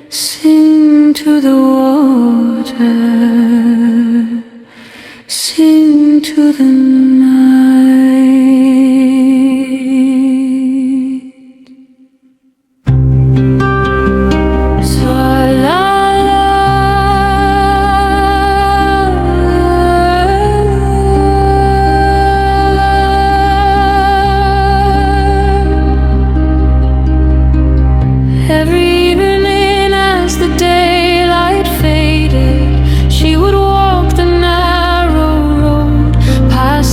Sing to the water, sing to the night. Every evening as the daylight faded, she would walk the narrow road past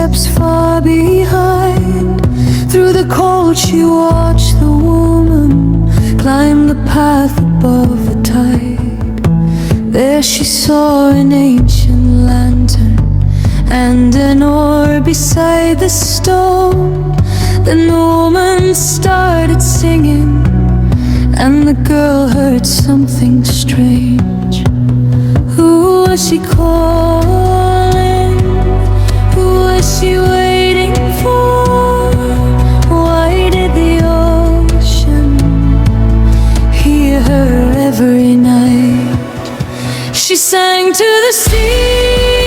footsteps far behind. Through the cold she watched the woman climb the path above the tide. There she saw an ancient lantern and an oar beside the stone. Then the woman started singing, and the girl heard something strange. Who was she calling? Who was she waiting for? Why did the ocean hear her every night? She sang to the sea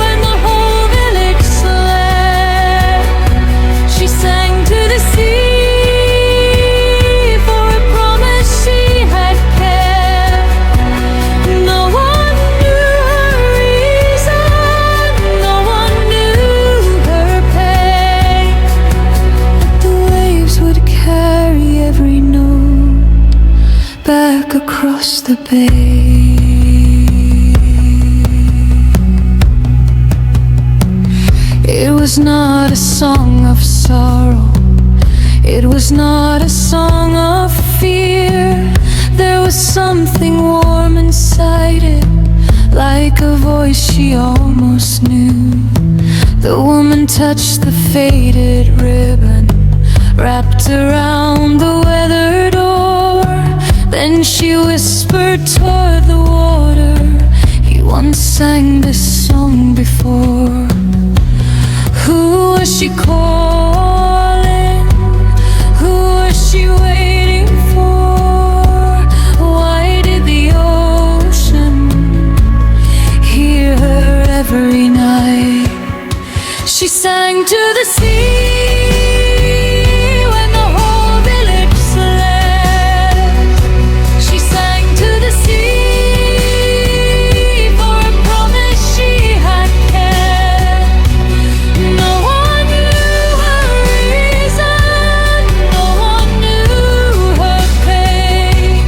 when the whole village slept. She sang to the sea for a promise she had kept. No one knew her reason, no one knew her pain. But the waves would carry every note back across the bay. It was not a song of sorrow, it was not a song of fear. There was something warm inside it, like a voice she almost knew. The woman touched the faded ribbon wrapped around the weathered oar. Then she whispered toward the water, he once sang this song before. Who was she calling? Who was she waiting for? Why did the ocean hear her every night? She sang to the sea when the whole village slept. She sang to the sea for a promise she had kept. No one knew her reason, no one knew her pain.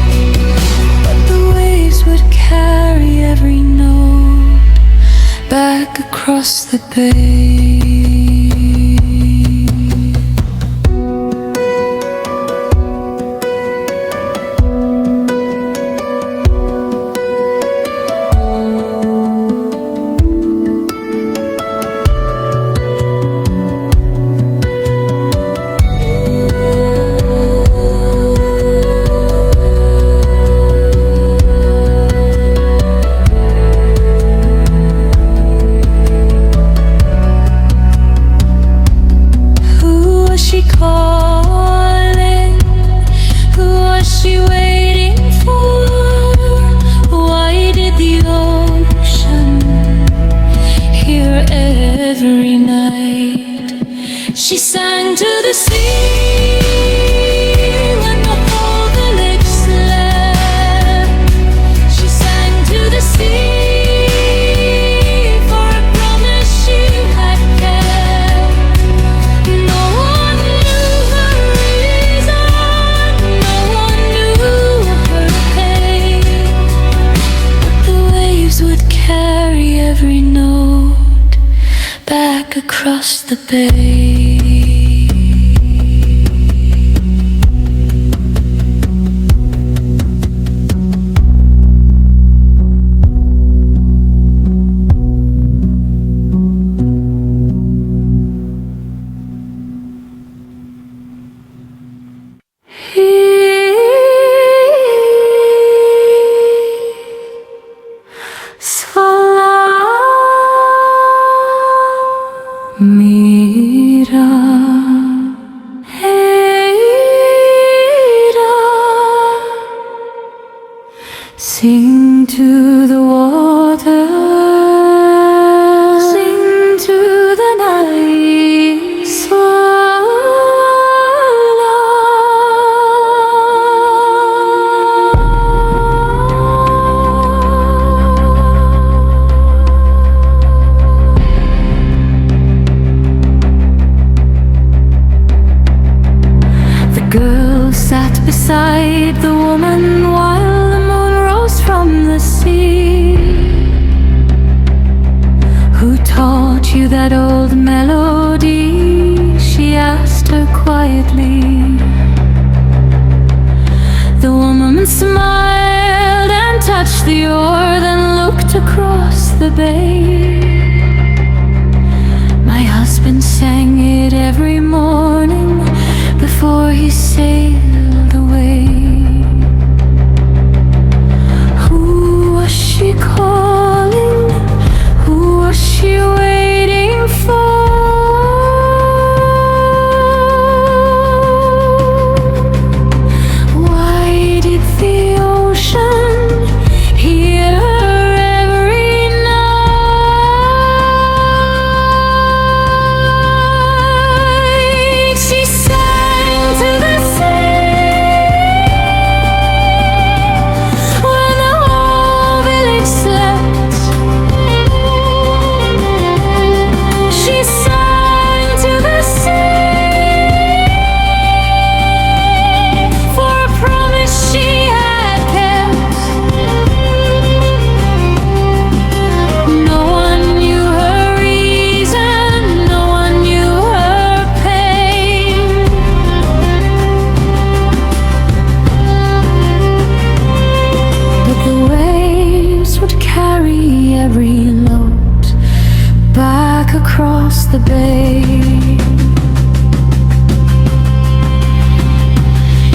But the waves would carry every note back across the bay. Calling, who was she waiting for? Why did the ocean hear every night? She sang to the sea when the whole village slept. She sang to the sea for a promise she had kept. No one knew her reason, no one knew her pain. But the waves would carry every note back across the bay. Mira, Heira, sing to the water, sing to the night, Swallow. The girl sat beside the woman while the moon rose from the sea. Who taught you that that old melody? She asked her quietly. The woman smiled and touched the oar, then looked across the bay. My husband sang it every morning before he sailed away. Who was she calling? Who was she waiting for? Why did the ocean hear her every night? She sang to the sea when the whole village slept. She sang to the sea for a promise she had kept. No one knew her reason, no one knew her pain. But the waves would carry every load back across the bay.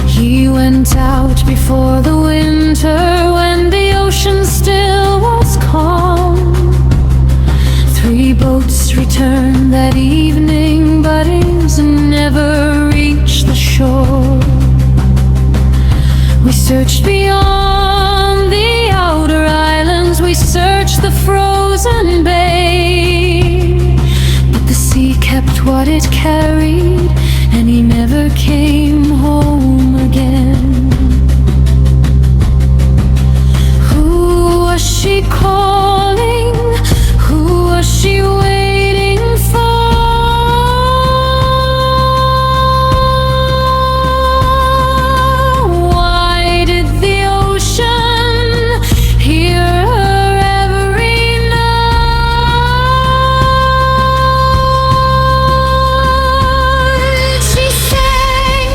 He went out before the winter when the ocean still was calm. 3 boats returned that evening, but it never reached the shore. We searched beyond the outer islands, we searched the frozen bay, but the sea kept what it carried, and he never came home again. Who was she calling? Who was she waiting for? Why did the ocean hear her every night? She sang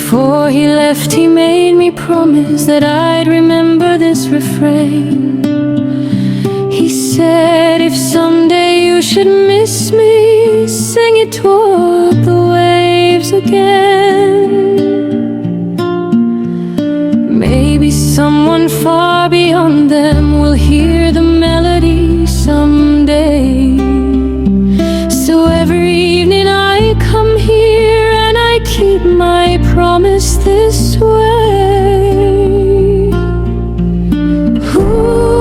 Before he left, he made me promise that I'd remember this refrain. He said, if someday you should miss me, sing it toward the waves again. Maybe someone far beyond them will hear the melody someday. So every evening I come here and I keep my promise this way. Who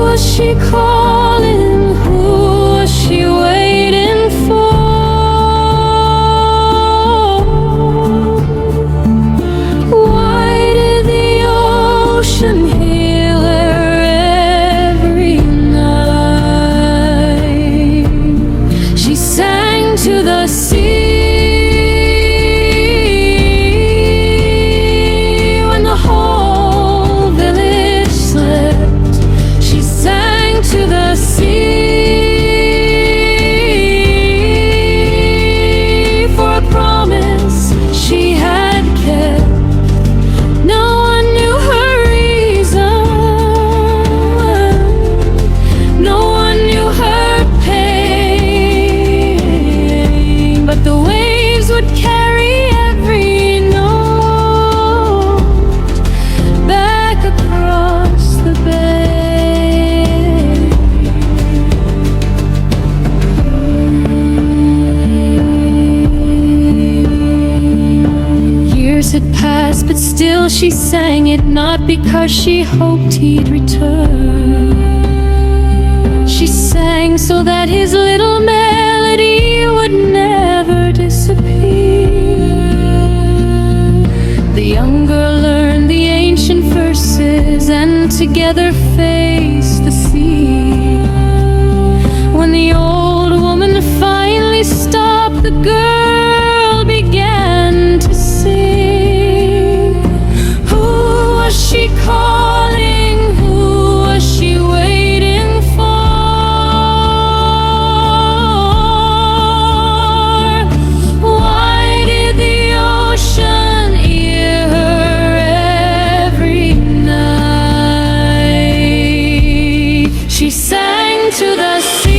was she calling? Who was she waiting for? Why did the ocean heal her every night? She sang to the sea when the whole village slept. She sang to the sea for a promise she had kept. No one knew her reason, no one knew her pain, but the waves would carry every note back across the bay. Years had passed, but still she sang it, not because she hoped he'd return. She sang so that his little melody would never disappear. The young girl learned the ancient verses and together faced the sea. When the old woman finally stopped, the girl began to sing. Who was she calling? Who was she waiting for? Why did the ocean hear her every night? She sang to the sea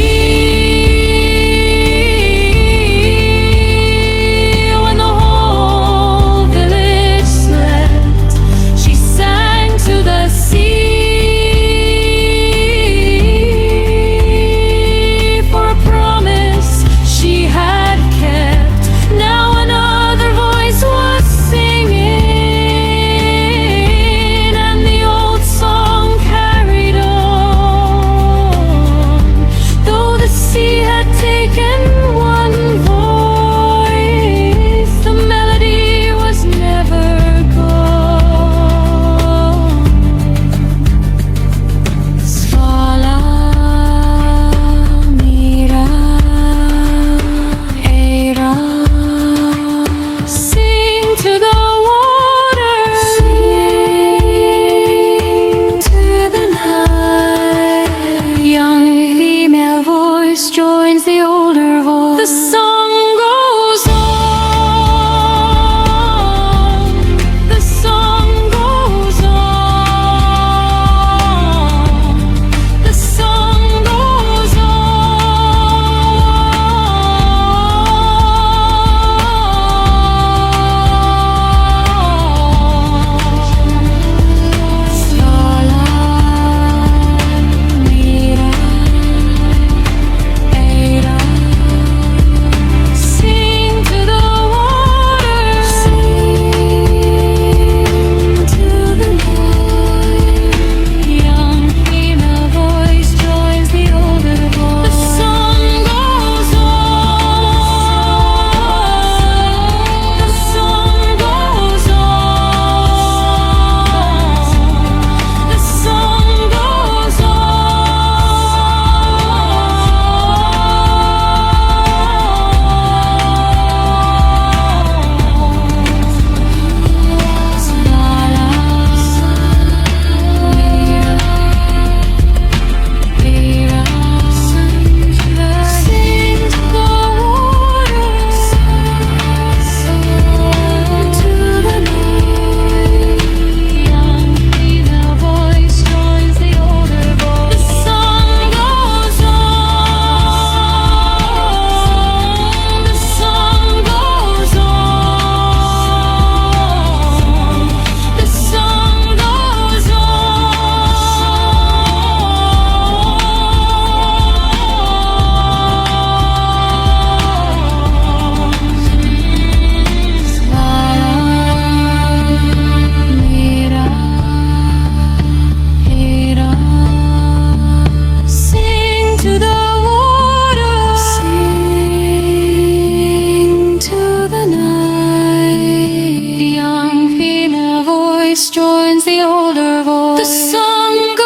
the older voice. The song